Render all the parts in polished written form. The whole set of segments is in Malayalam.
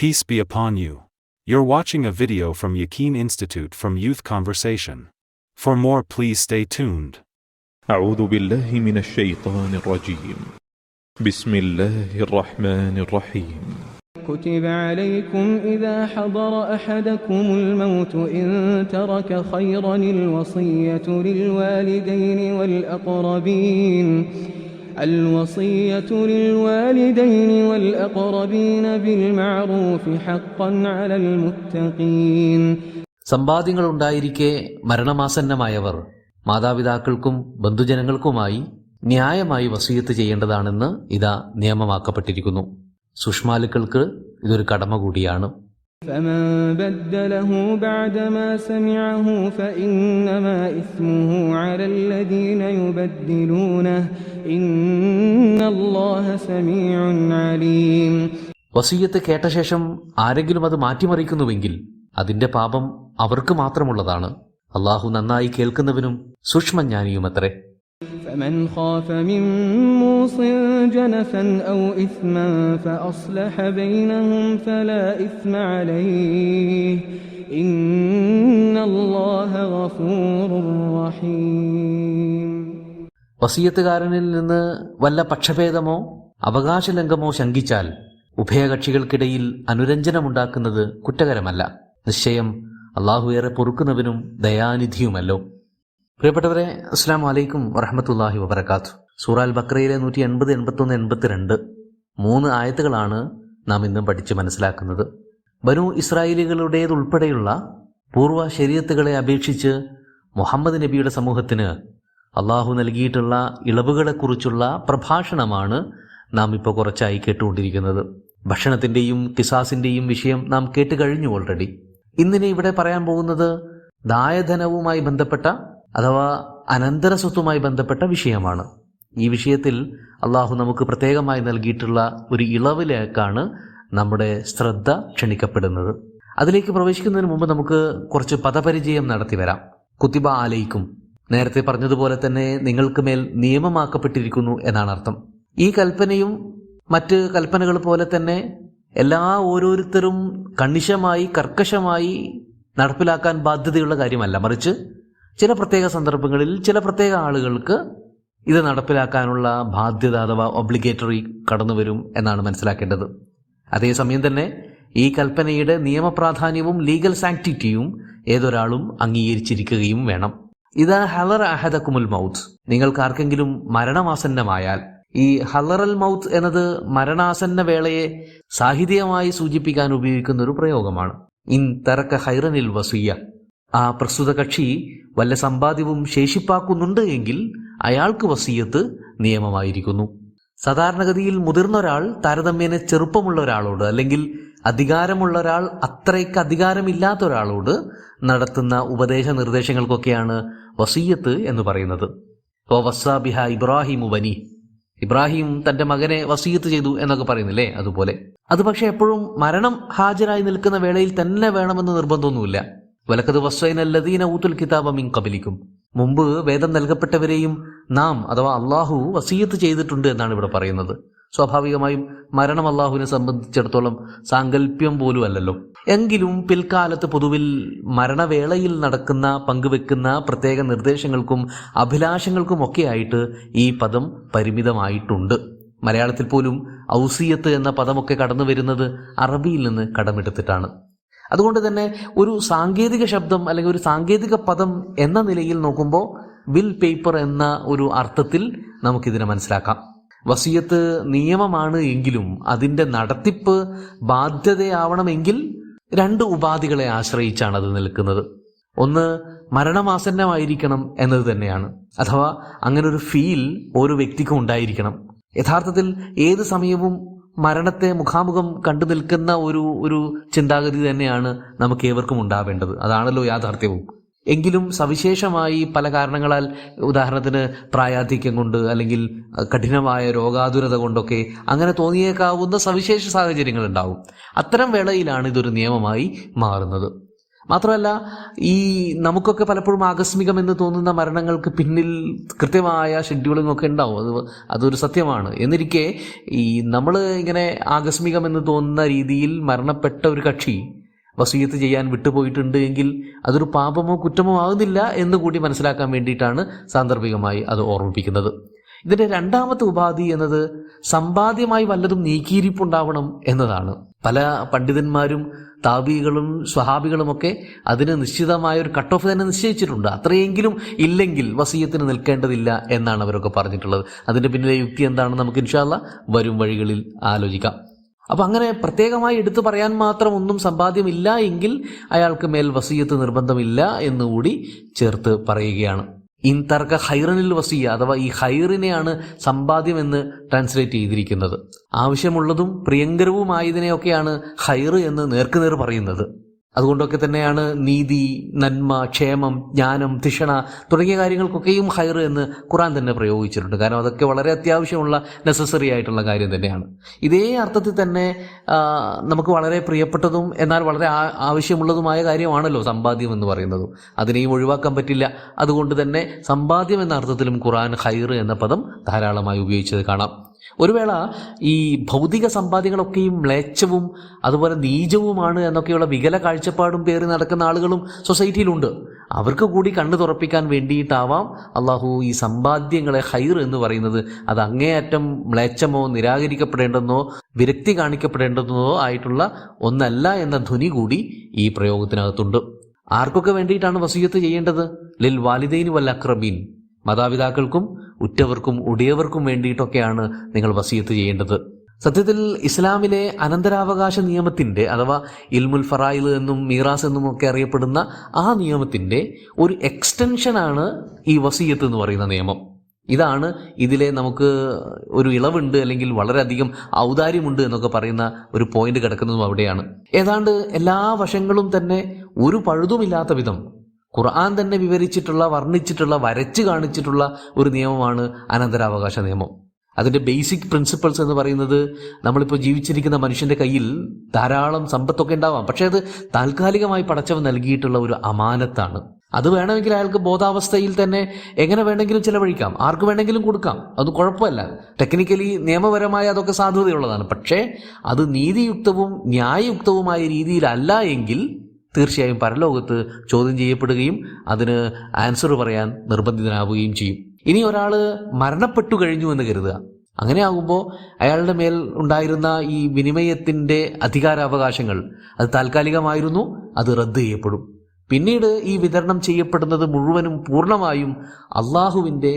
Peace be upon you. You're watching a video from Yaqeen Institute from Youth Conversation. For more, please stay tuned. أعوذ بالله من الشيطان الرجيم. بسم الله الرحمن الرحيم. كتب عليكم إذا حضر أحدكم الموت إن ترك خيرا الوصية للوالدين والأقربين بالمعروف حقا على المتقين. സമ്പാദ്യങ്ങൾ ഉണ്ടായിരിക്കെ മരണമാസന്നമായവർ മാതാപിതാക്കൾക്കും ബന്ധുജനങ്ങൾക്കുമായി ന്യായമായി വസിയത്ത് ചെയ്യേണ്ടതാണെന്ന് ഇതാ നിയമമാക്കപ്പെട്ടിരിക്കുന്നു. സുഷ്മാലുക്കൾക്ക് ഇതൊരു കടമ കൂടിയാണ്. فمن بدله بعدما سمعه فإنما إثمه على الذين يبدلونه إن الله سميع عليم. വസിയത്ത് കേട്ട ശേഷം ആരെങ്കിലും അത് മാറ്റിമറിക്കുന്നുവെങ്കിൽ അതിന്റെ പാപം അവർക്ക് മാത്രമുള്ളതാണ്. അള്ളാഹു നന്നായി കേൾക്കുന്നവനും സൂക്ഷ്മജ്ഞാനിയുമത്രേ. فمن خاف من موص جنفا أو إثما فأصلح بينهم فلا إثم عليه إن الله غفور رحيم. വസിയത്തുകാരനിൽ നിന്ന് വല്ല പക്ഷഭേദമോ അവകാശലംഘമോ ശങ്കിച്ചാൽ ഉഭയകക്ഷികൾക്കിടയിൽ അനുരഞ്ജനമുണ്ടാക്കുന്നത് കുറ്റകരമല്ല. നിശ്ചയം അള്ളാഹു ഏറെ പൊറുക്കുന്നവനും ദയാനിധിയുമല്ലോ. പ്രിയപ്പെട്ടവരെ, അസ്സലാമു അലൈക്കും വറഹ്മത്തുള്ളാഹി വബറകാതുഹു. സൂറ അൽ ബഖറയിലെ 180, 81, 82 3 ആയത്തുകളാണ് നാം ഇന്നും പഠിച്ച് മനസ്സിലാക്കുന്നത്. ബനൂ ഇസ്രായേലികളുടേതുൾപ്പെടെയുള്ള പൂർവ്വ ശരീഅത്തുകളെ അപേക്ഷിച്ച് മുഹമ്മദ് നബിയുടെ സമൂഹത്തിന് അള്ളാഹു നൽകിയിട്ടുള്ള ഇളവുകളെക്കുറിച്ചുള്ള പ്രഭാഷണമാണ് നാം ഇപ്പോൾ കുറച്ചായി കേട്ടുകൊണ്ടിരിക്കുന്നത്. ഭക്ഷണത്തിൻ്റെയും കിസാസിൻ്റെയും വിഷയം നാം കേട്ട് കഴിഞ്ഞു ഓൾറെഡി. ഇന്നിനെ ഇവിടെ പറയാൻ പോകുന്നത് ദായധനവുമായി ബന്ധപ്പെട്ട അഥവാ അനന്തര സ്വത്തുമായി ബന്ധപ്പെട്ട വിഷയമാണ്. ഈ വിഷയത്തിൽ അള്ളാഹു നമുക്ക് പ്രത്യേകമായി നൽകിയിട്ടുള്ള ഒരു ഇളവിലേക്കാണ് നമ്മുടെ ശ്രദ്ധ ക്ഷണിക്കപ്പെടുന്നത്. അതിലേക്ക് പ്രവേശിക്കുന്നതിന് മുമ്പ് നമുക്ക് കുറച്ച് പദപരിചയം നടത്തി വരാം. കുത്തിബ അലൈക്കും, നേരത്തെ പറഞ്ഞതുപോലെ തന്നെ നിങ്ങൾക്ക് മേൽ നിയമമാക്കപ്പെട്ടിരിക്കുന്നു എന്നാണ് അർത്ഥം. ഈ കൽപ്പനയും മറ്റ് കൽപ്പനകൾ പോലെ തന്നെ ഓരോരുത്തരും കണിശമായി കർക്കശമായി നടപ്പിലാക്കാൻ ബാധ്യതയുള്ള കാര്യമല്ല. മറിച്ച് ചില പ്രത്യേക സന്ദർഭങ്ങളിൽ ചില പ്രത്യേക ആളുകൾക്ക് ഇത് നടപ്പിലാക്കാനുള്ള ബാധ്യത അഥവാ ഒബ്ലിഗേറ്ററി കടന്നു വരും എന്നാണ് മനസ്സിലാക്കേണ്ടത്. അതേസമയം തന്നെ ഈ കൽപ്പനയുടെ നിയമപ്രാധാന്യവും ലീഗൽ സാങ്ക്ടിറ്റിയും ഏതൊരാളും അംഗീകരിച്ചിരിക്കുകയും വേണം. ഇതാ ഹലറ അഹദക്കുമുൽ മൗത്ത്, നിങ്ങൾക്ക് ആർക്കെങ്കിലും മരണമാസന്നമായാൽ. ഈ ഹലറൽ മൗത്ത് എന്നത് മരണാസന്ന വേളയെ സാഹിത്യമായി സൂചിപ്പിക്കാൻ ഉപയോഗിക്കുന്ന ഒരു പ്രയോഗമാണ്. ഇൻ തറക്ക ഹൈറനിൽ വസിയ, ആ പ്രസ്തുത കക്ഷി വല്ല സമ്പാദ്യവും ശേഷിപ്പാക്കുന്നുണ്ട് എങ്കിൽ അയാൾക്ക് വസിയത്ത് നിയമമായിരിക്കുന്നു. സാധാരണഗതിയിൽ മുതിർന്ന ഒരാൾ താരതമ്യേന ചെറുപ്പമുള്ള ഒരാളോട് അല്ലെങ്കിൽ അധികാരമുള്ള ഒരാൾ അത്രയ്ക്ക് അധികാരമില്ലാത്ത ഒരാളോട് നടത്തുന്ന ഉപദേശ നിർദ്ദേശങ്ങൾക്കൊക്കെയാണ് വസിയത്ത് എന്ന് പറയുന്നത്. വസ്സാ ബിഹ ഇബ്രാഹിമു ബനി, ഇബ്രാഹിം തന്റെ മകനെ വസിയത്ത് ചെയ്തു എന്നൊക്കെ പറയുന്നില്ലേ, അതുപോലെ. അത് പക്ഷെ എപ്പോഴും മരണം ഹാജരായി നിൽക്കുന്ന വേളയിൽ തന്നെ വേണമെന്ന് നിർബന്ധമൊന്നുമില്ല. വലഖദ് വസ്സൈനല്ലദീന ഊതുൽ കിതാബ മിൻ ഖബലിക്കും, മുമ്പ് വേദം നൽകപ്പെട്ടവരെയും നാം അഥവാ അള്ളാഹു വസിയത്ത് ചെയ്തിട്ടുണ്ട് എന്നാണ് ഇവിടെ പറയുന്നത്. സ്വാഭാവികമായും മരണം അള്ളാഹുവിനെ സംബന്ധിച്ചിടത്തോളം സാങ്കല്പ്യം പോലും അല്ലല്ലോ. എങ്കിലും പിൽക്കാലത്ത് പൊതുവിൽ മരണവേളയിൽ നടക്കുന്ന പങ്കുവെക്കുന്ന പ്രത്യേക നിർദ്ദേശങ്ങൾക്കും അഭിലാഷങ്ങൾക്കും ഒക്കെയായിട്ട് ഈ പദം പരിമിതമായിട്ടുണ്ട്. മലയാളത്തിൽ പോലും ഔസിയത്ത് എന്ന പദമൊക്കെ കടന്നു വരുന്നത് അറബിയിൽ നിന്ന് കടമെടുത്തിട്ടാണ്. അതുകൊണ്ട് തന്നെ ഒരു സാങ്കേതിക ശബ്ദം അല്ലെങ്കിൽ ഒരു സാങ്കേതിക പദം എന്ന നിലയിൽ നോക്കുമ്പോൾ വിൽ പേപ്പർ എന്ന ഒരു അർത്ഥത്തിൽ നമുക്കിതിനെ മനസ്സിലാക്കാം. വസിയത്ത് നിയമമാണ് എങ്കിലും അതിൻ്റെ നടത്തിപ്പ് ബാധ്യതയാവണമെങ്കിൽ 2 ഉപാധികളെ ആശ്രയിച്ചാണ് അത് നിൽക്കുന്നത്. ഒന്ന്, മരണമാസന്നമായിരിക്കണം എന്നത് തന്നെയാണ്. അഥവാ അങ്ങനെ ഒരു ഫീൽ ഓരോ വ്യക്തിക്കും ഉണ്ടായിരിക്കണം. യഥാർത്ഥത്തിൽ ഏത് സമയവും മരണത്തെ മുഖാമുഖം കണ്ടു നിൽക്കുന്ന ഒരു ചിന്താഗതി തന്നെയാണ് നമുക്ക് ഏവർക്കും ഉണ്ടാവേണ്ടത്. അതാണല്ലോ യാഥാർത്ഥ്യവും. എങ്കിലും സവിശേഷമായി പല കാരണങ്ങളാൽ, ഉദാഹരണത്തിന് പ്രായാധിക്യം കൊണ്ട് അല്ലെങ്കിൽ കഠിനമായ രോഗാതുരത കൊണ്ടൊക്കെ അങ്ങനെ തോന്നിയേക്കാവുന്ന സവിശേഷ സാഹചര്യങ്ങൾ ഉണ്ടാവും. അത്തരം വേളയിലാണ് ഇതൊരു നിയമമായി മാറുന്നത്. മാത്രമല്ല, ഈ നമുക്കൊക്കെ പലപ്പോഴും ആകസ്മികമെന്ന് തോന്നുന്ന മരണങ്ങൾക്ക് പിന്നിൽ കൃത്യമായ ഷെഡ്യൂളിംഗ് ഒക്കെ ഉണ്ടാവും. അതൊരു സത്യമാണ്. എന്നിരിക്കെ ഈ നമ്മൾ ഇങ്ങനെ ആകസ്മികമെന്ന് തോന്നുന്ന രീതിയിൽ മരണപ്പെട്ട ഒരു കക്ഷി വസിയത്ത് ചെയ്യാൻ വിട്ടുപോയിട്ടുണ്ട് എങ്കിൽ അതൊരു പാപമോ കുറ്റമോ ആകുന്നില്ല എന്ന് കൂടി മനസ്സിലാക്കാൻ വേണ്ടിയിട്ടാണ് സാന്ദർഭികമായി അത് ഓർമ്മിപ്പിക്കുന്നത്. ഇതിന്റെ രണ്ടാമത്തെ ഉപാധി എന്നത് സമ്പാദ്യമായി വല്ലതും നീക്കിയിരിപ്പുണ്ടാവണം എന്നതാണ്. പല പണ്ഡിതന്മാരും താബികളും സ്വഹാബികളുമൊക്കെ അതിന് നിശ്ചിതമായ ഒരു കട്ട് ഓഫ് തന്നെ നിശ്ചയിച്ചിട്ടുണ്ട്. അത്രയെങ്കിലും ഇല്ലെങ്കിൽ വസിയത്തിന് നിൽക്കേണ്ടതില്ല എന്നാണ് അവരൊക്കെ പറഞ്ഞിട്ടുള്ളത്. അതിന്റെ പിന്നിലെ യുക്തി എന്താണെന്ന് നമുക്ക് ഇൻഷാ അല്ലാഹ് വരും വഴികളിൽ ആലോചിക്കാം. അപ്പം അങ്ങനെ പ്രത്യേകമായി എടുത്തു പറയാൻ മാത്രം ഒന്നും സമ്പാദ്യമില്ല എങ്കിൽ അയാൾക്ക് മേൽ വസിയത്ത് നിർബന്ധമില്ല എന്നുകൂടി ചേർത്ത് പറയുകയാണ്. ഇൻ തർക്ക ഹൈറനിൽ വസിയ, അഥവാ ഈ ഹൈറിനെയാണ് സമ്പാദ്യം എന്ന് ട്രാൻസ്ലേറ്റ് ചെയ്തിരിക്കുന്നത്. ആവശ്യമുള്ളതും പ്രിയങ്കരവുമായതിനെയൊക്കെയാണ് ഹൈറ് എന്ന് നേർക്കുനേർ പറയുന്നത്. അതുകൊണ്ടൊക്കെ തന്നെയാണ് നീതി, നന്മ, ക്ഷേമം, ജ്ഞാനം, തിഷണ തുടങ്ങിയ കാര്യങ്ങൾക്കൊക്കെയും ഹൈർ എന്ന് ഖുർആൻ തന്നെ പ്രയോഗിച്ചിട്ടുണ്ട്. കാരണം അതൊക്കെ വളരെ അത്യാവശ്യമുള്ള നെസസറി ആയിട്ടുള്ള കാര്യം തന്നെയാണ്. ഇതേ അർത്ഥത്തിൽ തന്നെ നമുക്ക് വളരെ പ്രിയപ്പെട്ടതും എന്നാൽ വളരെ ആവശ്യമുള്ളതുമായ കാര്യമാണല്ലോ സമ്പാദ്യം എന്ന് പറയുന്നതും. അതിനെയും ഒഴിവാക്കാൻ പറ്റില്ല. അതുകൊണ്ട് തന്നെ സമ്പാദ്യം എന്ന അർത്ഥത്തിലും ഖുർആൻ ഹൈർ എന്ന പദം ധാരാളമായി ഉപയോഗിച്ചത് കാണാം. ഒരു വേള ഈ ഭൗതിക സമ്പാദ്യങ്ങളൊക്കെയും മ്ലേച്ഛവും അതുപോലെ നീചവുമാണ് എന്നൊക്കെയുള്ള വികല കാഴ്ചപ്പാടും പേറി നടക്കുന്ന ആളുകളും സൊസൈറ്റിയിലുണ്ട്. അവർക്ക് കൂടി കണ്ണു തുറപ്പിക്കാൻ വേണ്ടിയിട്ടാവാം അള്ളാഹു ഈ സമ്പാദ്യങ്ങളെ ഹൈർ എന്ന് പറയുന്നത്. അത് അങ്ങേയറ്റം മ്ലേച്ഛമോ നിരാകരിക്കപ്പെടേണ്ടെന്നോ വിരക്തി കാണിക്കപ്പെടേണ്ടെന്നോ ആയിട്ടുള്ള ഒന്നല്ല എന്ന ധ്വനി കൂടി ഈ പ്രയോഗത്തിനകത്തുണ്ട്. ആർക്കൊക്കെ വേണ്ടിയിട്ടാണ് വസിയത്ത് ചെയ്യേണ്ടത്? ലിൽ വാലിദൈനി വൽ അഖ്റബീൻ, മാതാപിതാക്കൾക്കും ഉറ്റവർക്കും ഉടിയവർക്കും വേണ്ടിയിട്ടൊക്കെയാണ് നിങ്ങൾ വസിയത്ത് ചെയ്യേണ്ടത്. സത്യത്തിൽ ഇസ്ലാമിലെ അനന്തരാവകാശ നിയമത്തിന്റെ, അഥവാ ഇൽമുൽ ഫറായിദ് എന്നും മീറാസ് എന്നും ഒക്കെ അറിയപ്പെടുന്ന ആ നിയമത്തിന്റെ ഒരു എക്സ്റ്റൻഷനാണ് ഈ വസിയത്ത് എന്ന് പറയുന്ന നിയമം. ഇതാണ് ഇതിലെ നമുക്ക് ഒരു ഇളവുണ്ട് അല്ലെങ്കിൽ വളരെയധികം ഔദാര്യമുണ്ട് എന്നൊക്കെ പറയുന്ന ഒരു പോയിന്റ് കിടക്കുന്നതും അവിടെയാണ്. ഏതാണ്ട് എല്ലാ വശങ്ങളും തന്നെ ഒരു പഴുതുമില്ലാത്ത വിധം ഖുർആൻ തന്നെ വിവരിച്ചിട്ടുള്ള, വർണ്ണിച്ചിട്ടുള്ള, വരച്ച് കാണിച്ചിട്ടുള്ള ഒരു നിയമമാണ് അനന്തരാവകാശ നിയമം. അതിന്റെ ബേസിക് പ്രിൻസിപ്പിൾസ് എന്ന് പറയുന്നത്, നമ്മളിപ്പോൾ ജീവിച്ചിരിക്കുന്ന മനുഷ്യന്റെ കയ്യിൽ ധാരാളം സമ്പത്തൊക്കെ ഉണ്ടാവാം, പക്ഷെ അത് താൽക്കാലികമായി പടച്ചവൻ നൽകിയിട്ടുള്ള ഒരു അമാനത്താണ്. അത് വേണമെങ്കിൽ അയാൾക്ക് ബോധാവസ്ഥയിൽ തന്നെ എങ്ങനെ വേണമെങ്കിലും ചിലവഴിക്കാം, ആർക്ക് വേണമെങ്കിലും കൊടുക്കാം, അത് കുഴപ്പമില്ല. ടെക്നിക്കലി നിയമപരമായി അതൊക്കെ സാധുതയുള്ളതാണ്. പക്ഷേ അത് നീതിയുക്തവും ന്യായയുക്തവുമായ രീതിയിലല്ല എങ്കിൽ തീർച്ചയായും പരലോകത്ത് ചോദ്യം ചെയ്യപ്പെടുകയും അതിന് ആൻസർ പറയാൻ നിർബന്ധിതനാവുകയും ചെയ്യും. ഇനി ഒരാൾ മരണപ്പെട്ടു കഴിഞ്ഞു എന്ന് കരുതുക. അങ്ങനെയാകുമ്പോൾ അയാളുടെ മേൽ ഉണ്ടായിരുന്ന ഈ വിനിമയത്തിന്റെ അധികാരാവകാശങ്ങൾ അത് താൽക്കാലികമായിരുന്നു, അത് റദ്ദ് ചെയ്യപ്പെടും. പിന്നീട് ഈ വിതരണം ചെയ്യപ്പെടുന്നത് മുഴുവനും പൂർണ്ണമായും അള്ളാഹുവിൻ്റെ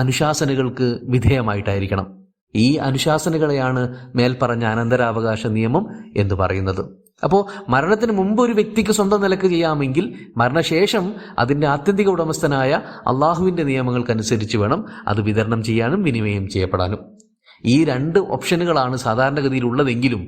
അനുശാസനകൾക്ക് വിധേയമായിട്ടായിരിക്കണം. ഈ അനുശാസനകളെയാണ് മേൽപ്പറഞ്ഞ അനന്തരാവകാശ നിയമം എന്ന് പറയുന്നത്. അപ്പോൾ മരണത്തിന് മുമ്പ് ഒരു വ്യക്തിക്ക് സ്വന്തം നിലക്ക് ചെയ്യാമെങ്കിൽ മരണശേഷം അതിൻ്റെ ആത്യന്തിക ഉടമസ്ഥനായ അള്ളാഹുവിൻ്റെ നിയമങ്ങൾക്കനുസരിച്ച് വേണം അത് വിതരണം ചെയ്യാനും വിനിമയം ചെയ്യപ്പെടാനും. ഈ രണ്ട് ഓപ്ഷനുകളാണ് സാധാരണഗതിയിൽ ഉള്ളതെങ്കിലും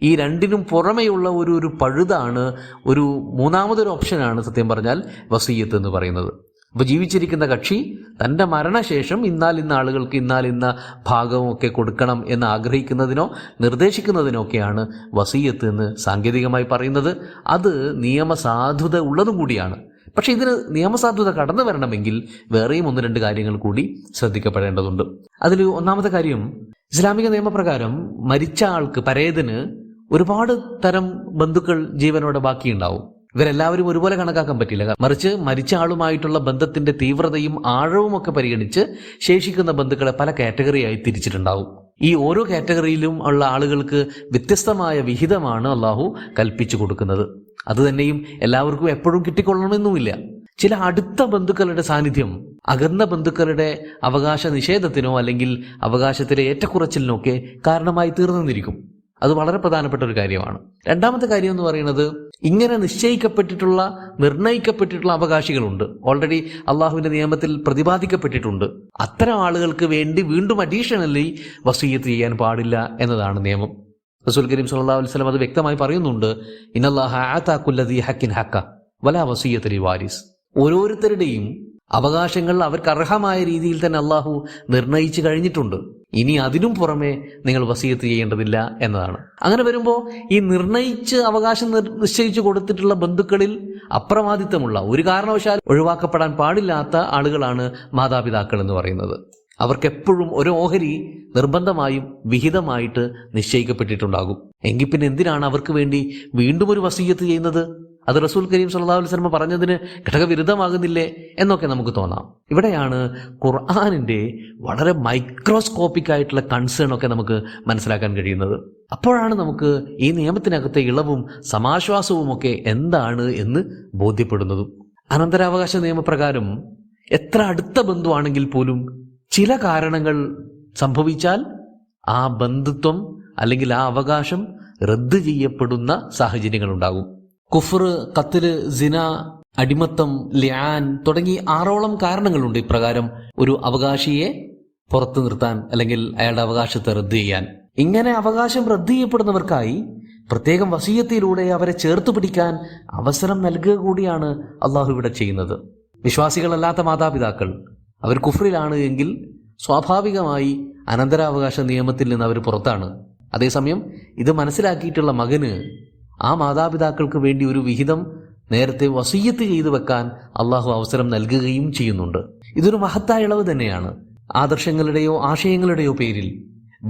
ഈ രണ്ടിനും പുറമെയുള്ള ഒരു പഴുതാണ്, ഒരു മൂന്നാമതൊരു ഓപ്ഷനാണ് സത്യം പറഞ്ഞാൽ വസിയ്യത്ത് എന്ന് പറയുന്നത്. അപ്പോൾ ജീവിച്ചിരിക്കുന്ന കക്ഷി തൻ്റെ മരണശേഷം ഇന്ന ആളുകൾക്ക് ഇന്ന ഭാഗവും ഒക്കെ കൊടുക്കണം എന്ന് ആഗ്രഹിക്കുന്നതിനോ നിർദ്ദേശിക്കുന്നതിനോ ഒക്കെയാണ് വസിയ്യത്ത് എന്ന് സാങ്കേതികമായി പറയുന്നത്. അത് നിയമസാധുത ഉള്ളതും കൂടിയാണ്. പക്ഷെ ഇതിന് നിയമസാധുത കടന്നു വരണമെങ്കിൽ വേറെയും 1-2 കാര്യങ്ങൾ കൂടി ശ്രദ്ധിക്കപ്പെടേണ്ടതുണ്ട്. അതിൽ ഒന്നാമത്തെ കാര്യം, ഇസ്ലാമിക നിയമപ്രകാരം മരിച്ച ആൾക്ക്, പരേതന് ഒരുപാട് തരം ബന്ധുക്കൾ ജീവനോടെ ബാക്കിയുണ്ടാവും. ഇവരെല്ലാവരും ഒരുപോലെ കണക്കാക്കാൻ പറ്റില്ല. മറിച്ച് മരിച്ച ആളുമായിട്ടുള്ള ബന്ധത്തിന്റെ തീവ്രതയും ആഴവും ഒക്കെ പരിഗണിച്ച് ശേഷിക്കുന്ന ബന്ധുക്കളെ പല കാറ്റഗറിയായി തിരിച്ചിട്ടുണ്ടാവും. ഈ ഓരോ കാറ്റഗറിയിലും ഉള്ള ആളുകൾക്ക് വ്യത്യസ്തമായ വിഹിതമാണ് അള്ളാഹു കൽപ്പിച്ചു കൊടുക്കുന്നത്. അതുതന്നെയും എല്ലാവർക്കും എപ്പോഴും കിട്ടിക്കൊള്ളണമെന്നുമില്ല. ചില അടുത്ത ബന്ധുക്കളുടെ സാന്നിധ്യം അകന്ന ബന്ധുക്കളുടെ അവകാശ നിഷേധത്തിനോ അല്ലെങ്കിൽ അവകാശത്തിലെ ഏറ്റക്കുറച്ചിലിനോ ഒക്കെ കാരണമായി തീർന്നിരിക്കും. അത് വളരെ പ്രധാനപ്പെട്ട ഒരു കാര്യമാണ്. രണ്ടാമത്തെ കാര്യം എന്ന് പറയുന്നത്, ഇങ്ങനെ നിശ്ചയിക്കപ്പെട്ടിട്ടുള്ള നിർണയിക്കപ്പെട്ടിട്ടുള്ള അവകാശികളുണ്ട്, ഓൾറെഡി അള്ളാഹുവിന്റെ നിയമത്തിൽ പ്രതിപാദിക്കപ്പെട്ടിട്ടുണ്ട്. അത്തരം ആളുകൾക്ക് വേണ്ടി വീണ്ടും അഡീഷണലി വസിയ്യത്ത് ചെയ്യാൻ പാടില്ല എന്നതാണ് നിയമം. റസൂൽ കരീം സല്ലല്ലാഹു അലൈഹി വസല്ലം അത് വ്യക്തമായി പറയുന്നുണ്ട്. ഇന്നല്ലാഹ അഅതാ കുല്ലദീ ഹഖിൻ ഹഖ വലാ വസിയ്യത ലിവാരിസ്. ഓരോരുത്തരുടെയും അവകാശങ്ങൾ അവർക്ക് അർഹമായ രീതിയിൽ തന്നെ അള്ളാഹു നിർണയിച്ചു കഴിഞ്ഞിട്ടുണ്ട്. ഇനി അതിനും പുറമെ നിങ്ങൾ വസിയത്ത് ചെയ്യേണ്ടതില്ല എന്നതാണ്. അങ്ങനെ വരുമ്പോൾ ഈ നിർണയിച്ച് അവകാശം നിശ്ചയിച്ചു കൊടുത്തിട്ടുള്ള ബന്ധുക്കളിൽ അപ്രമാദിത്വമുള്ള, ഒരു കാരണവശാൽ ഒഴിവാക്കപ്പെടാൻ പാടില്ലാത്ത ആളുകളാണ് മാതാപിതാക്കൾ എന്ന് പറയുന്നത്. അവർക്കെപ്പോഴും ഒരു ഓഹരി നിർബന്ധമായും വിഹിതമായിട്ട് നിശ്ചയിക്കപ്പെട്ടിട്ടുണ്ടാകും. എങ്കിൽ പിന്നെ എന്തിനാണ് അവർക്ക് വേണ്ടി വീണ്ടും ഒരു വസിയത്ത് ചെയ്യുന്നത്? അത് റസൂൽ കരീം സല്ലല്ലാഹു അലൈഹി വസല്ലം പറഞ്ഞതിന് ഘടകവിരുദ്ധമാകുന്നില്ലേ എന്നൊക്കെ നമുക്ക് തോന്നാം. ഇവിടെയാണ് ഖുർആനിന്റെ വളരെ മൈക്രോസ്കോപ്പിക് ആയിട്ടുള്ള കൺസേൺ ഒക്കെ നമുക്ക് മനസ്സിലാക്കാൻ കഴിയുന്നത്. അപ്പോഴാണ് നമുക്ക് ഈ നിയമത്തിനകത്തെ ഇളവും സമാശ്വാസവും ഒക്കെ എന്താണ് എന്ന് ബോധ്യപ്പെടുന്നതും. അനന്തരാവകാശ നിയമപ്രകാരം എത്ര അടുത്ത ബന്ധുവാണെങ്കിൽ പോലും ചില കാരണങ്ങൾ സംഭവിച്ചാൽ ആ ബന്ധുത്വം അല്ലെങ്കിൽ ആ അവകാശം റദ്ദ് ചെയ്യപ്പെടുന്ന സാഹചര്യങ്ങൾ ഉണ്ടാകും. കുഫർ, ഖത്ല്, സിന, അടിമത്തം, ലിആൻ തുടങ്ങി 6ഓളം കാരണങ്ങളുണ്ട് ഇപ്രകാരം ഒരു അവകാശിയെ പുറത്തു നിർത്താൻ അല്ലെങ്കിൽ അയാളുടെ അവകാശത്തെ റദ്ദ് ചെയ്യാൻ. ഇങ്ങനെ അവകാശം റദ്ദ് ചെയ്യപ്പെടുന്നവർക്കായി പ്രത്യേകം വസിയത്തിലൂടെ അവരെ ചേർത്ത് പിടിക്കാൻ അവസരം നൽകുക കൂടിയാണ് അള്ളാഹു ഇവിടെ ചെയ്യുന്നത്. വിശ്വാസികളല്ലാത്ത മാതാപിതാക്കൾ അവർ കുഫ്രിലാണ് എങ്കിൽ സ്വാഭാവികമായി അനന്തരാവകാശ നിയമത്തിൽ നിന്ന് അവർ പുറത്താണ്. അതേസമയം ഇത് മനസ്സിലാക്കിയിട്ടുള്ള മകന് ആ മാതാപിതാക്കൾക്ക് വേണ്ടി ഒരു വിഹിതം നേരത്തെ വസിയ്യത്ത് ചെയ്തു വെക്കാൻ അള്ളാഹു അവസരം നൽകുകയും ചെയ്യുന്നുണ്ട്. ഇതൊരു മഹത്തായ ഇളവ് തന്നെയാണ്. ആദർശങ്ങളുടെയോ ആശയങ്ങളുടെയോ പേരിൽ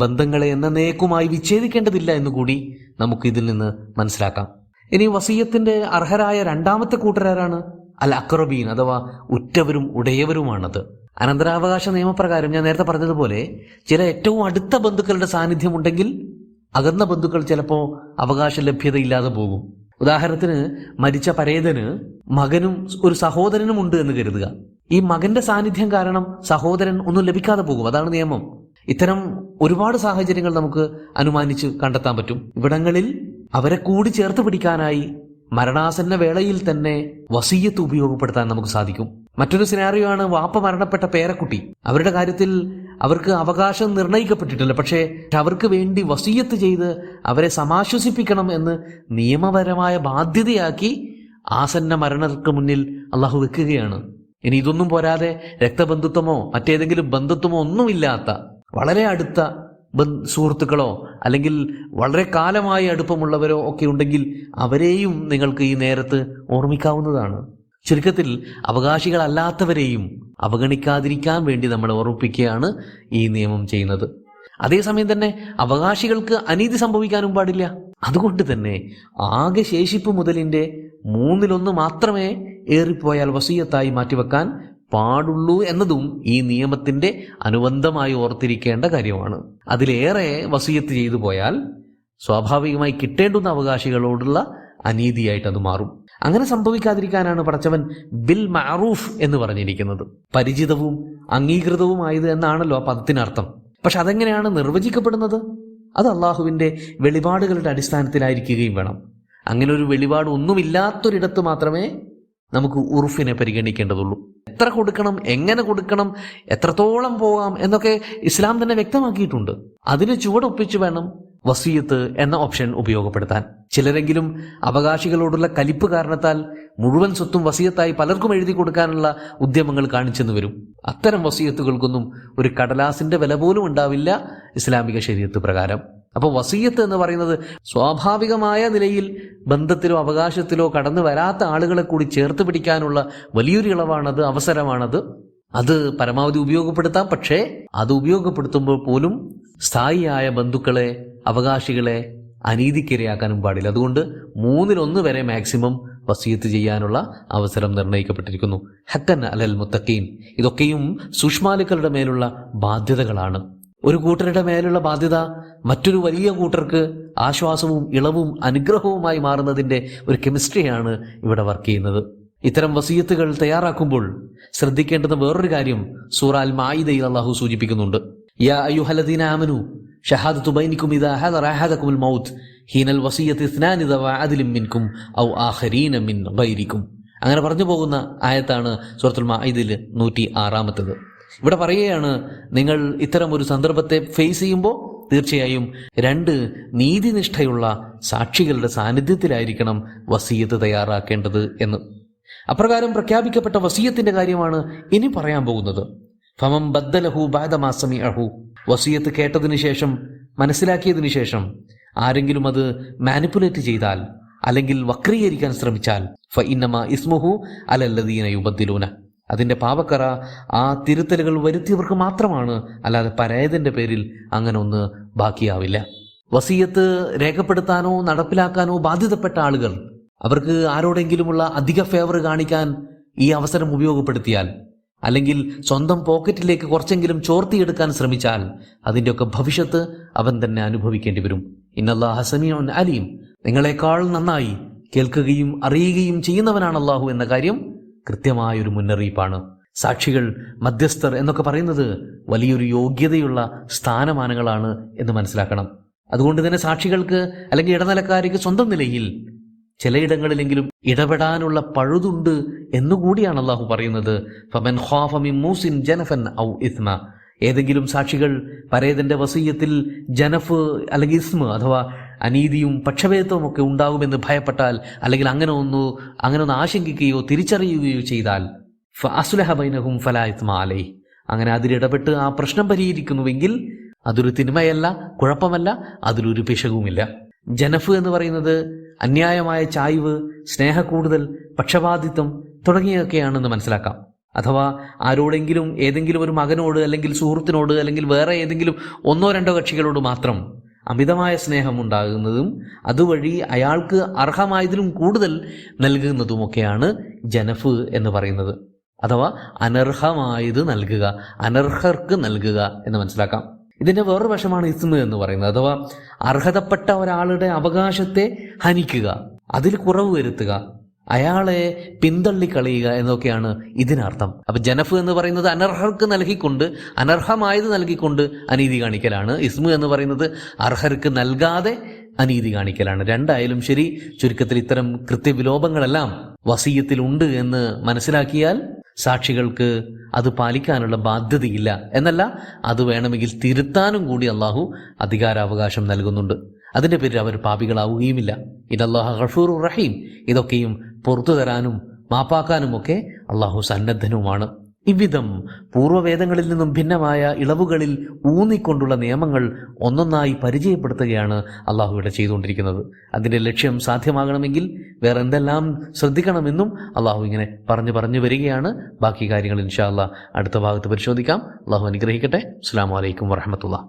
ബന്ധങ്ങളെ എന്നേക്കുമായി വിച്ഛേദിക്കേണ്ടതില്ല എന്നുകൂടി നമുക്ക് ഇതിൽ നിന്ന് മനസ്സിലാക്കാം. ഇനി വസിയ്യത്തിന്റെ അർഹരായ രണ്ടാമത്തെ കൂട്ടരാരാണ്? അൽ അഖ്റബീൻ അഥവാ ഉറ്റവരും ഉടയവരുമാണത്. അനന്തരാവകാശ നിയമപ്രകാരം ഞാൻ നേരത്തെ പറഞ്ഞതുപോലെ ചില ഏറ്റവും അടുത്ത ബന്ധുക്കളുടെ സാന്നിധ്യമുണ്ടെങ്കിൽ അകന്ന ബന്ധുക്കൾ ചിലപ്പോൾ അവകാശ ലഭ്യതയില്ലാതെ പോകും. ഉദാഹരണത്തിന് മരിച്ച പരേതന് മകനും ഒരു സഹോദരനും ഉണ്ട് എന്ന് കരുതുക. ഈ മകന്റെ സാന്നിധ്യം കാരണം സഹോദരൻ ഒന്നും ലഭിക്കാതെ പോകും. അതാണ് നിയമം. ഇത്തരം ഒരുപാട് സാഹചര്യങ്ങൾ നമുക്ക് അനുമാനിച്ച് കണ്ടെത്താൻ പറ്റും. ഇവിടങ്ങളിൽ അവരെ കൂടി ചേർത്ത് പിടിക്കാനായി മരണാസന്ന വേളയിൽ തന്നെ വസിയ്യത്ത് ഉപയോഗപ്പെടുത്താൻ നമുക്ക് സാധിക്കും. മറ്റൊരു സിനാറിയോ ആണ് വാപ്പ മരണപ്പെട്ട പേരക്കുട്ടി. അവരുടെ കാര്യത്തിൽ അവർക്ക് അവകാശം നിർണയിക്കപ്പെട്ടിട്ടില്ല, പക്ഷേ അവർക്ക് വേണ്ടി വസിയ്യത്ത് ചെയ്ത് അവരെ സമാശ്വസിപ്പിക്കണം എന്ന് നിയമപരമായ ബാധ്യതയാക്കി ആസന്ന മരണർക്ക് മുന്നിൽ അള്ളാഹു വെക്കുകയാണ്. ഇനി ഇതൊന്നും പോരാതെ രക്തബന്ധുത്വമോ മറ്റേതെങ്കിലും ബന്ധുത്വമോ ഒന്നുമില്ലാത്ത വളരെ അടുത്ത സുഹൃത്തുക്കളോ അല്ലെങ്കിൽ വളരെ കാലമായി അടുപ്പമുള്ളവരോ ഒക്കെ ഉണ്ടെങ്കിൽ അവരെയും നിങ്ങൾക്ക് ഈ നേരത്ത് ഓർമ്മിക്കാവുന്നതാണ്. ചുരുക്കത്തിൽ അവകാശികളല്ലാത്തവരെയും അവഗണിക്കാതിരിക്കാൻ വേണ്ടി നമ്മൾ ഓർമ്മിപ്പിക്കുകയാണ് ഈ നിയമം ചെയ്യുന്നത്. അതേസമയം തന്നെ അവകാശികൾക്ക് അനീതി സംഭവിക്കാനും പാടില്ല. അതുകൊണ്ട് തന്നെ ആകെ ശേഷിപ്പ് മുതലിന്റെ 1/3 മാത്രമേ ഏറിപ്പോയാൽ വസിയ്യത്തായി മാറ്റിവെക്കാൻ പാടുള്ളൂ എന്നതും ഈ നിയമത്തിന്റെ അനുബന്ധമായി ഓർത്തിരിക്കേണ്ട കാര്യമാണ്. അതിലേറെ വസിയ്യത്ത് ചെയ്തു പോയാൽ സ്വാഭാവികമായി കിട്ടേണ്ടുന്ന അവകാശികളോടുള്ള അനീതിയായിട്ട് അത് മാറും. അങ്ങനെ സംഭവിക്കാതിരിക്കാനാണ് പടച്ചവൻ ബിൽ മഅറൂഫ് എന്ന് പറഞ്ഞിരിക്കുന്നത്. പരിചിതവും അംഗീകൃതവുമായത് എന്നാണല്ലോ ആ പദത്തിനർത്ഥം. പക്ഷെ അതെങ്ങനെയാണ് നിർവചിക്കപ്പെടുന്നത്? അത് അള്ളാഹുവിന്റെ വെളിപാടുകളുടെ അടിസ്ഥാനത്തിലായിരിക്കുകയും വേണം. അങ്ങനെ ഒരു വെളിപാട് ഒന്നുമില്ലാത്തൊരിടത്ത് മാത്രമേ നമുക്ക് ഉറുഫിനെ പരിഗണിക്കേണ്ടതുള്ളൂ. എത്ര കൊടുക്കണം, എങ്ങനെ കൊടുക്കണം, എത്രത്തോളം പോകാം എന്നൊക്കെ ഇസ്ലാം തന്നെ വ്യക്തമാക്കിയിട്ടുണ്ട്. അതിന് ചുവടൊപ്പിച്ച് വേണം വസിയ്യത്ത് എന്ന ഓപ്ഷൻ ഉപയോഗപ്പെടുത്താൻ. ചിലരെങ്കിലും അവകാശികളോടുള്ള കലിപ്പ് കാരണത്താൽ മുഴുവൻ സ്വത്തും വസിയ്യത്തായി പലർക്കും എഴുതി കൊടുക്കാനുള്ള ഉദ്യമങ്ങൾ കാണിച്ചെന്ന് വരും. അത്തരം വസിയ്യത്തുകൾക്കൊന്നും ഒരു കടലാസിന്റെ വില പോലും ഉണ്ടാവില്ല ഇസ്ലാമിക ശരീഅത്ത് പ്രകാരം. അപ്പോൾ വസിയ്യത്ത് എന്ന് പറയുന്നത് സ്വാഭാവികമായ നിലയിൽ ബന്ധത്തിലോ അവകാശത്തിലോ കടന്നു വരാത്ത ആളുകളെ കൂടി ചേർത്ത് പിടിക്കാനുള്ള വലിയൊരു ഇളവാണത്, അവസരമാണത്. അത് പരമാവധി ഉപയോഗപ്പെടുത്താം. പക്ഷേ അത് ഉപയോഗപ്പെടുത്തുമ്പോൾ പോലും സ്ഥായിയായ ബന്ധുക്കളെ, അവകാശികളെ അനീതിക്കിരയാക്കാനും പാടില്ല. അതുകൊണ്ട് 1/3 വരെ മാക്സിമം വസിയ്യത്ത് ചെയ്യാനുള്ള അവസരം നിർണയിക്കപ്പെട്ടിരിക്കുന്നു. ഹക്കൻ അലൽ മുത്തഖീൻ. ഇതൊക്കെയും സൂക്ഷ്മാലുക്കളുടെ മേലുള്ള ബാധ്യതകളാണ്. ഒരു കൂട്ടരുടെ മേലുള്ള ബാധ്യത മറ്റൊരു വലിയ കൂട്ടർക്ക് ആശ്വാസവും ഇളവും അനുഗ്രഹവുമായി മാറുന്നതിന്റെ ഒരു കെമിസ്ട്രിയാണ് ഇവിടെ വർക്ക് ചെയ്യുന്നത്. ഇത്തരം വസിയ്യത്തുകൾ തയ്യാറാക്കുമ്പോൾ ശ്രദ്ധിക്കേണ്ടുന്ന വേറൊരു കാര്യം സൂറ അൽ മാഇദയിൽ അല്ലാഹു സൂചിപ്പിക്കുന്നുണ്ട്. യാ അയ്യുഹല്ലദീന ആമനു ഷഹാദതു ബൈനിക്കും ഇദാ ഹദറ അഹദകുൽ മൗത്ത് ഹീനൽ വസിയ്യത്തി ഇസ്നാനി ദവ അദ്ലിൻ മിൻകും ഔ ആഖരീന മിൻ ഗൈരിക്കും. അങ്ങനെ പറഞ്ഞു പോകുന്ന ആയത്താണ് സൂറത്തുൽ മാഇദയിൽ 106-ാമത്തേത്. ഇവിടെ പറയുകയാണ്, നിങ്ങൾ ഇത്തരം ഒരു സന്ദർഭത്തെ ഫേസ് ചെയ്യുമ്പോൾ തീർച്ചയായും 2 നീതിനിഷ്ഠയുള്ള സാക്ഷികളുടെ സാന്നിധ്യത്തിലായിരിക്കണം വസിയ്യത്ത് തയ്യാറാക്കേണ്ടത് എന്ന്. അപ്രകാരം പ്രഖ്യാപിക്കപ്പെട്ട വസിയ്യത്തിന്റെ കാര്യമാണ് ഇനി പറയാൻ പോകുന്നത്. ഫമൻ ബദ്ദലഹു ബഅദ മാ സമിഅഹു, വസിയത്ത് കേട്ടതിനു ശേഷം മനസ്സിലാക്കിയതിനു ശേഷം ആരെങ്കിലും അത് മാനിപ്പുലേറ്റ് ചെയ്താൽ അല്ലെങ്കിൽ വക്രീകരിക്കാൻ ശ്രമിച്ചാൽ ഫഇന്നമാ ഇസ്മുഹു അലല്ലദീന യുബദ്ദിലൂന, അതിന്റെ പാപക്കറ ആ തിരുത്തലുകൾ വരുത്തിയവർക്ക് മാത്രമാണ്, അല്ലാതെ പരായതിന്റെ പേരിൽ അങ്ങനെ ഒന്ന് ബാക്കിയാവില്ല. വസിയത്ത് രേഖപ്പെടുത്താനോ നടപ്പിലാക്കാനോ ബാധ്യതപ്പെട്ട ആളുകൾ അവർക്ക് ആരോടെങ്കിലുമുള്ള അധിക ഫേവർ കാണിക്കാൻ ഈ അവസരം ഉപയോഗപ്പെടുത്തിയാൽ അല്ലെങ്കിൽ സ്വന്തം പോക്കറ്റിലേക്ക് കുറച്ചെങ്കിലും ചോർത്തിയെടുക്കാൻ ശ്രമിച്ചാൽ അതിൻ്റെയൊക്കെ ഭവിഷ്യത്ത് അവൻ തന്നെ അനുഭവിക്കേണ്ടി വരും. ഇന്നല്ലാഹ സമീഉൻ അലീം, നിങ്ങളെക്കാൾ നന്നായി കേൾക്കുകയും അറിയുകയും ചെയ്യുന്നവനാണ് അല്ലാഹു എന്ന കാര്യം കൃത്യമായൊരു മുന്നറിയിപ്പാണ്. സാക്ഷികൾ, മധ്യസ്ഥർ എന്നൊക്കെ പറയുന്നത് വലിയൊരു യോഗ്യതയുള്ള സ്ഥാനമാനങ്ങളാണ് എന്ന് മനസ്സിലാക്കണം. അതുകൊണ്ട് തന്നെ സാക്ഷികൾക്ക് അല്ലെങ്കിൽ ഇടനിലക്കാർക്ക് സ്വന്തം നിലയിൽ ചിലയിടങ്ങളിലെങ്കിലും ഇടപെടാനുള്ള പഴുതുണ്ട് എന്നുകൂടിയാണ് അള്ളാഹു പറയുന്നത്. ഫമൻ ഖാഫ മിൻ മൂസിൻ ജനഫൻ ഔ ഇസ്മ, ഏതെങ്കിലും സാക്ഷികൾ പരേതന്റെ വസീയത്തിൽ ജനഫ് അല്ലെങ്കിൽ ഇസ്മ അഥവാ അനീതിയും പക്ഷഭേദവും ഒക്കെ ഉണ്ടാകുമെന്ന് ഭയപ്പെട്ടാൽ അല്ലെങ്കിൽ അങ്ങനെ ഒന്ന് ആശങ്കിക്കുകയോ തിരിച്ചറിയുകയോ ചെയ്താൽ ഫഅസ്ലഹ ബൈനഹും ഫലാ ഇസ്മ അലൈഹി, അങ്ങനെ അതിലിടപെട്ട് ആ പ്രശ്നം പരിഹരിക്കുന്നുവെങ്കിൽ അതൊരു തിന്മയല്ല, കുഴപ്പമല്ല, അതിലൊരു പിശകുമില്ല. ജനഫ് എന്ന് പറയുന്നത് അന്യായമായ ചായ്വ്, സ്നേഹക്കൂടുതൽ, പക്ഷപാതിത്വം തുടങ്ങിയൊക്കെയാണെന്ന് മനസ്സിലാക്കാം. അഥവാ ആരോടെങ്കിലും ഏതെങ്കിലും ഒരു മകനോട് അല്ലെങ്കിൽ സുഹൃത്തിനോട് അല്ലെങ്കിൽ വേറെ ഏതെങ്കിലും ഒന്നോ രണ്ടോ കക്ഷികളോട് മാത്രം അമിതമായ സ്നേഹം ഉണ്ടാകുന്നതും അതുവഴി അയാൾക്ക് അർഹമായതിലും കൂടുതൽ നൽകുന്നതുമൊക്കെയാണ് ജനഫ് എന്ന് പറയുന്നത്. അഥവാ അനർഹമായത് നൽകുക, അനർഹർക്ക് നൽകുക എന്ന് മനസ്സിലാക്കാം. ഇതിന്റെ വേറൊരു വശമാണ് ഇസ്മ എന്ന് പറയുന്നത്. അഥവാ അർഹതപ്പെട്ട ഒരാളുടെ അവകാശത്തെ ഹനിക്കുക, അതിൽ കുറവ് വരുത്തുക, അയാളെ പിന്തള്ളിക്കളയുക എന്നൊക്കെയാണ് ഇതിനർത്ഥം. അപ്പൊ ജനഫ് എന്ന് പറയുന്നത് അനർഹർക്ക് നൽകിക്കൊണ്ട്, അനർഹമായത് നൽകിക്കൊണ്ട് അനീതി കാണിക്കലാണ്. ഇസ്മ എന്ന് പറയുന്നത് അർഹർക്ക് നൽകാതെ അനീതി കാണിക്കലാണ്. രണ്ടായാലും ശരി, ചുരുക്കത്തിൽ ഇത്തരം കൃത്യവിലോപങ്ങളെല്ലാം വസീയത്തിലുണ്ട് എന്ന് മനസ്സിലാക്കിയാൽ സാക്ഷികൾക്ക് അത് പാലിക്കാനുള്ള ബാധ്യതയില്ല എന്നല്ല, അത് വേണമെങ്കിൽ തിരുത്താനും കൂടി അള്ളാഹു അധികാരാവകാശം നൽകുന്നുണ്ട്. അതിന്റെ പേരിൽ അവർ പാപികളാവുകയുമില്ല. ഇന്നല്ലാഹ ഗഫൂറുർ റഹീം, ഇതൊക്കെയും പുറത്തു തരാനും മാപ്പാക്കാനുമൊക്കെ അള്ളാഹു സന്നദ്ധനുമാണ്. ഇவ்விധം പൂർവ്വവേദങ്ങളിൽ നിന്നും ഭിന്നമായ ഇളവുകളിൽ ഊന്നിക്കൊണ്ടുള്ള നിയമങ്ങൾ ഒന്നൊന്നായി പരിചയപ്പെടുത്തുകയാണ് അള്ളാഹു ഇവിടെ ചെയ്തുകൊണ്ടിരിക്കുന്നത്. അതിൻ്റെ ലക്ഷ്യം സാധ്യമാകണമെങ്കിൽ വേറെ എന്തെല്ലാം ശ്രദ്ധിക്കണമെന്നും അള്ളാഹു ഇങ്ങനെ പറഞ്ഞു വരികയാണ്. ബാക്കി കാര്യങ്ങൾ ഇൻഷാ അല്ലാഹ് അടുത്ത ഭാഗത്ത് പരിശോധിക്കാം. അള്ളാഹു അനുഗ്രഹിക്കട്ടെ. അസ്സലാമു അലൈക്കും വറഹ്മത്തുള്ളാഹി.